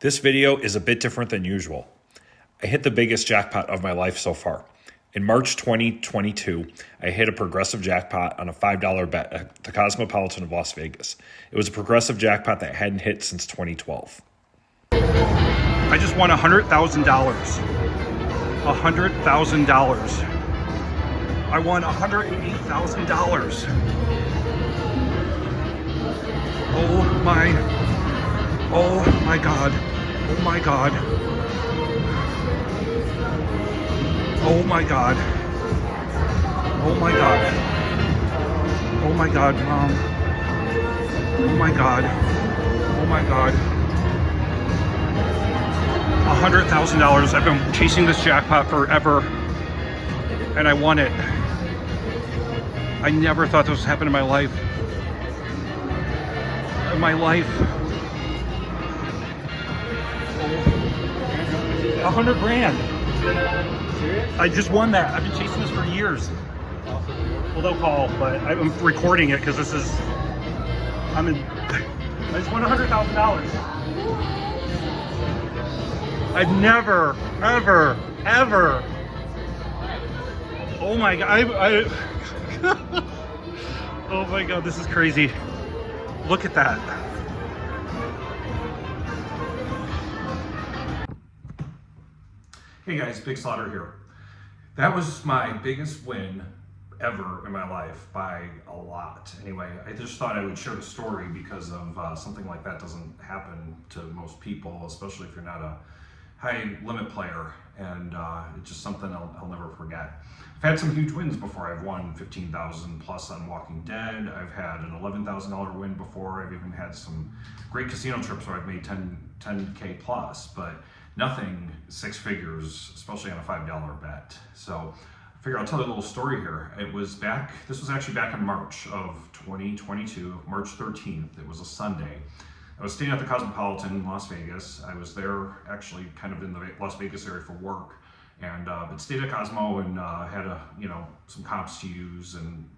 This video is a bit different than usual. I hit the biggest jackpot of my life so far. In March 2022, I hit a progressive jackpot on a $5 bet at the Cosmopolitan of Las Vegas. It was a progressive jackpot that I hadn't hit since 2012. I just won $100,000. $100,000. I won $108,000. Oh my God. Oh my God. Oh my God. Oh my God. Oh my God, Mom. Oh my God. Oh my God. $100,000. I've been chasing this jackpot forever, and I won it. I never thought this would happen in my life. In my life. 100 grand. I just won that. I've been chasing this for years. Well, they'll call, but I'm recording it because I just won $100,000. I've never, ever. Oh my God, oh my God, this is crazy. Look at that. Hey guys, Big Slaughter here. That was my biggest win ever in my life by a lot. Anyway, I just thought I would share the story because of something like that doesn't happen to most people, especially if you're not a high limit player, and it's just something I'll never forget. I've had some huge wins before. I've won 15,000 plus on Walking Dead. I've had an $11,000 win before. I've even had some great casino trips where I've made 10K plus, but nothing six figures, especially on a $5 bet. So I figure I'll tell you a little story here. This was actually back in March of 2022, March 13th. It was a Sunday. I was staying at the Cosmopolitan in Las Vegas. I was there actually kind of in the Las Vegas area for work, and but stayed at Cosmo and had some comps to use and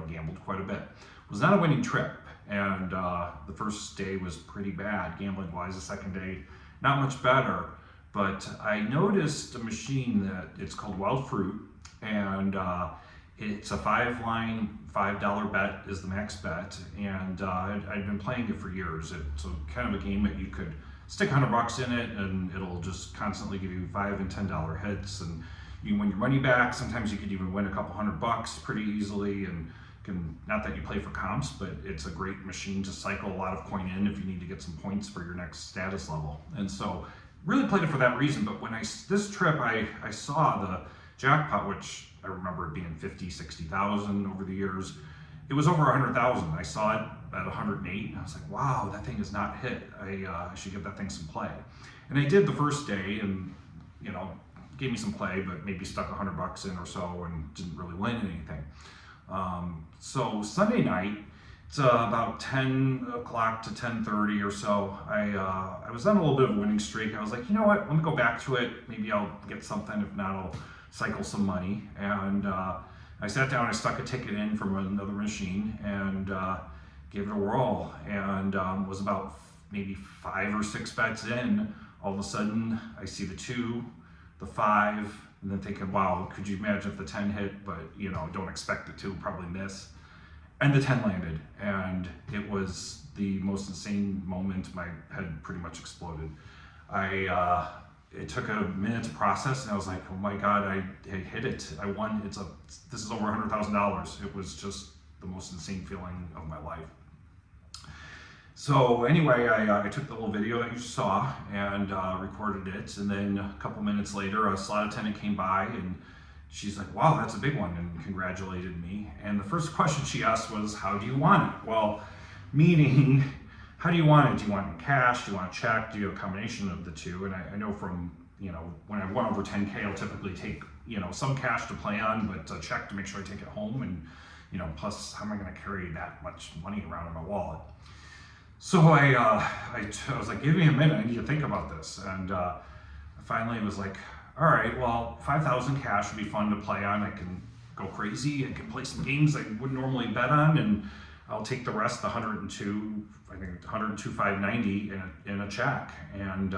gambled quite a bit. It was not a winning trip, and the first day was pretty bad gambling wise. The second day, not much better, but I noticed a machine that it's called Wild Fruit, and it's a 5-line, $5 bet is the max bet, and I'd been playing it for years. It's kind of a game that you could stick $100 in it, and it'll just constantly give you $5 and $10 hits, and you win your money back. Sometimes you could even win a couple $100 pretty easily, and not that you play for comps, but it's a great machine to cycle a lot of coin in if you need to get some points for your next status level. And so really played it for that reason. But when this trip I saw the jackpot, which I remember it being 50, 60,000 over the years. It was over 100,000. I saw it at 108, and I was like, wow, that thing is not hit. I should give that thing some play. And I did the first day, and gave me some play, but maybe stuck $100 in or so and didn't really win anything. So Sunday night, it's about 10 o'clock to 10:30 or so. I was on a little bit of a winning streak. I was like, you know what, let me go back to it. Maybe I'll get something. If not, I'll cycle some money. And I sat down, I stuck a ticket in from another machine and gave it a whirl, and was about maybe 5 or 6 bets in. All of a sudden I see the 2, the 5, and then thinking, wow, could you imagine if the 10 hit, but don't expect it to, probably miss. And the 10 landed, and it was the most insane moment. My head pretty much exploded. It took a minute to process, and I was like, oh my God, I hit it. I won. This is over $100,000. It was just the most insane feeling of my life. So anyway, I took the little video that you saw and recorded it, and then a couple minutes later, a slot attendant came by, and she's like, wow, that's a big one, and congratulated me. And the first question she asked was, how do you want it? Well, meaning, how do you want it? Do you want it in cash? Do you want a check? Do you have a combination of the two? And I know from, when I won over 10K, I'll typically take, some cash to play on, but a check to make sure I take it home. And, plus, how am I going to carry that much money around in my wallet? So I was like, give me a minute, I need to think about this. And finally it was like, all right, well, 5,000 cash would be fun to play on. I can go crazy. I can play some games I wouldn't normally bet on, and I'll take the rest, the 102, I think 102,590 in a check. And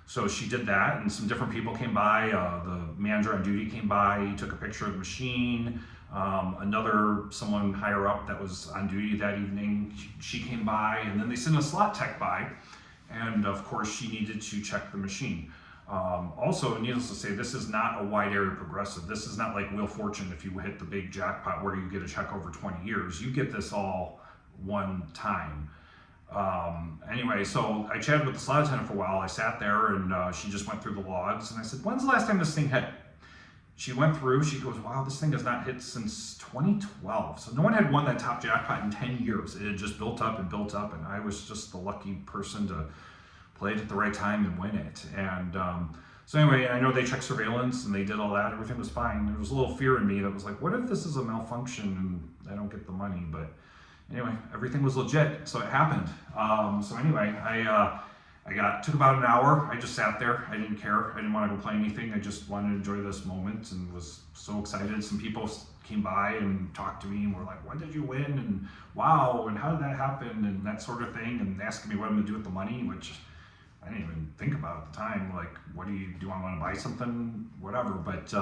so she did that, and some different people came by. The manager on duty came by, he took a picture of the machine. Someone higher up that was on duty that evening, she came by, and then they sent a slot tech by, and of course she needed to check the machine. Also, needless to say, this is not a wide area progressive. This is not like Wheel of Fortune if you hit the big jackpot where you get a check over 20 years. You get this all one time. Anyway, so I chatted with the slot attendant for a while. I sat there, and she just went through the logs, and I said, when's the last time this thing hit? She went through, she goes, wow, this thing has not hit since 2012. So no one had won that top jackpot in 10 years. It had just built up, and I was just the lucky person to play it at the right time and win it. And so anyway, I know they checked surveillance and they did all that. Everything was fine. There was a little fear in me that was like, what if this is a malfunction and I don't get the money? But anyway, everything was legit, so it happened. So anyway, I took about an hour. I just sat there. I didn't care. I didn't want to go play anything. I just wanted to enjoy this moment and was so excited. Some people came by and talked to me and were like, when did you win? And wow, and how did that happen? And that sort of thing, and asking me what I'm going to do with the money, which I didn't even think about at the time. Like, what do I want to buy something? Whatever. But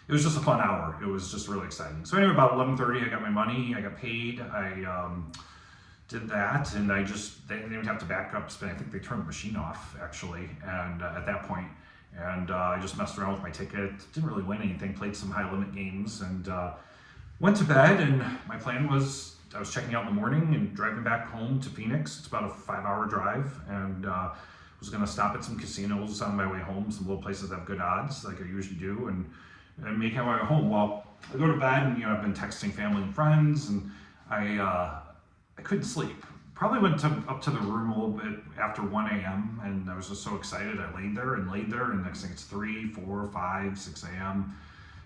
it was just a fun hour. It was just really exciting. So anyway, about 11:30, I got my money. I got paid. I did that, and they didn't even have to back up spin. I think they turned the machine off actually, and at that point, and I just messed around with my ticket. Didn't really win anything. Played some high limit games, and went to bed. And my plan was I was checking out in the morning and driving back home to Phoenix. It's about a 5-hour drive, and was going to stop at some casinos on my way home, some little places that have good odds, like I usually do, and make my way home. Well, I go to bed, and I've been texting family and friends, and I couldn't sleep. Probably went up to the room a little bit after 1 a.m. and I was just so excited. I laid there, and next thing it's 3, 4, 5, 6 a.m.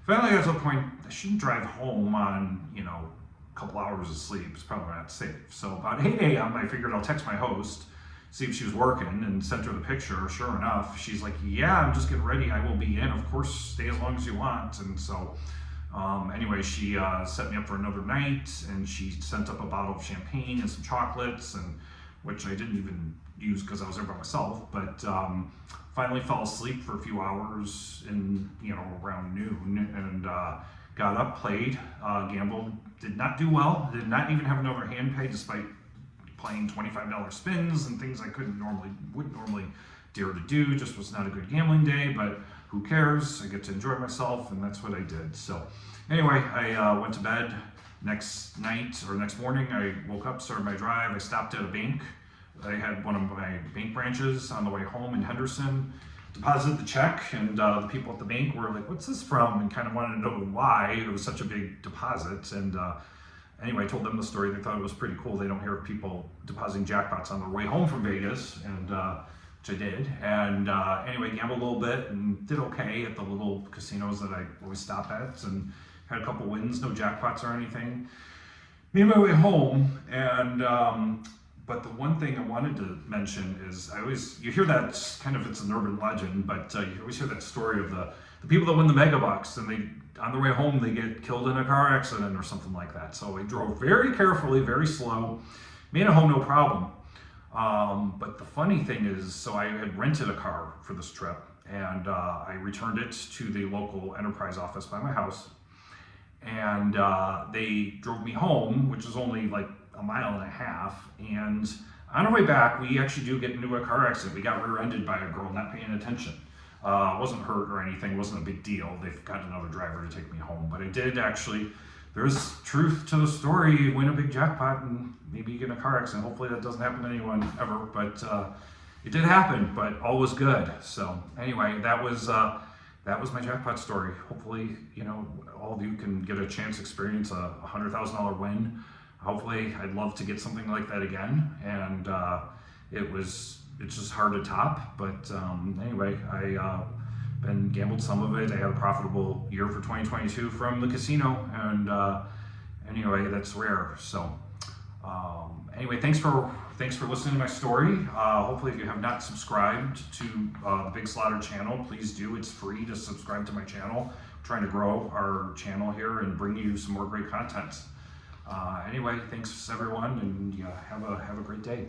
Finally I got to the point, I shouldn't drive home on, a couple hours of sleep. It's probably not safe. So about 8 a.m. I figured I'll text my host, see if she was working, and sent her the picture. Sure enough, she's like, yeah, I'm just getting ready. I will be in. Of course, stay as long as you want. And so anyway, she set me up for another night, and she sent up a bottle of champagne and some chocolates, and which I didn't even use because I was there by myself. But finally fell asleep for a few hours in around noon, and got up, played, gambled, did not do well, did not even have another hand pay despite playing $25 spins and things I wouldn't normally dare to do. Just was not a good gambling day, but who cares? I get to enjoy myself, and that's what I did. So anyway, I went to bed. Next morning, I woke up, started my drive. I stopped at a bank. I had one of my bank branches on the way home in Henderson, deposited the check, and the people at the bank were like, what's this from? And kind of wanted to know why it was such a big deposit. And anyway, I told them the story. They thought it was pretty cool. They don't hear of people depositing jackpots on their way home from Vegas, and which I did. And anyway, gambled a little bit and did okay at the little casinos that I always stop at, and had a couple wins, no jackpots or anything. Made my way home, and but the one thing I wanted to mention is you hear that kind of, it's an urban legend, but you always hear that story of the people that win the mega bucks, and on their way home they get killed in a car accident or something like that. So I drove very carefully, very slow, made it home no problem. But the funny thing is, so I had rented a car for this trip, and I returned it to the local enterprise office by my house, and they drove me home, which is only like a mile and a half, and on our way back, we actually do get into a car accident. We got rear-ended by a girl not paying attention. Wasn't hurt or anything, wasn't a big deal. They've got another driver to take me home, but I did actually, there's truth to the story. You win a big jackpot and maybe you get in a car accident. Hopefully that doesn't happen to anyone ever, but it did happen, but all was good. So anyway, that was my jackpot story. Hopefully, all of you can get a chance to experience a $100,000 win. Hopefully, I'd love to get something like that again. And it's just hard to top. But anyway, I gambled some of it. I had a profitable year for 2022 from the casino. And anyway, that's rare. So anyway, thanks for listening to my story. Hopefully, if you have not subscribed to the Big Slaughter channel, please do. It's free to subscribe to my channel. I'm trying to grow our channel here and bring you some more great content. Anyway, thanks everyone, and have a great day.